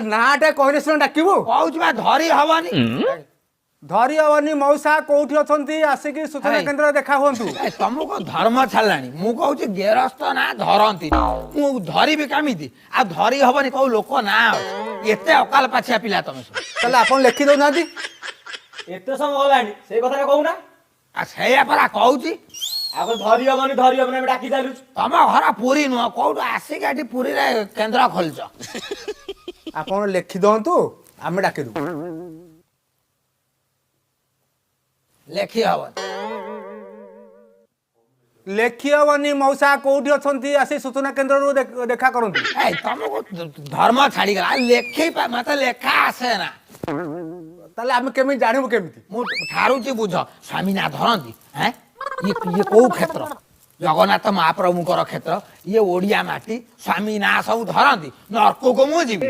नाटे कहने सुन डाकिबु कहूँ बा धरी हवनी धरी हवनी मौसा कोठी अछंती आसिकी सूचना हाय। केंद्र देखा हुंतु ए, तुमको धर्म छाड़ानी मु कहूँ गेरस्थ ना धरती मु धरी भी कमिति आ धरी हबनी कहू लोक ना एते अकाल पाछिया पिला तुम सब ताले आपण लिखि दउ नादी एते समय गलानी से कथा कहूना आ सेया परा कहूँ आग धरी हबनी डाकी चालु तम घर पुरी नुह कौटू आसिक एटी पुरी रे केन्द्र खोलच आपण लिखि दउतु आमे डाके दउ लेखी हब लेखि हवनी मौसा कोठी अछंती आसी सूचना केंद्र रु देखा करंतु ए तुमको धर्म छाड़ी गला लेखी मत लेखा आसे ना ताले आमे केमि जानिबु केमिति मु ठारुची बुझ स्वामी ना धरती हैं ये कौ क्षेत्र जगन्नाथ महाप्रभुकर क्षेत्र ये ओडिया माटी स्वामी ना सब धरती नर्क को मु जीवी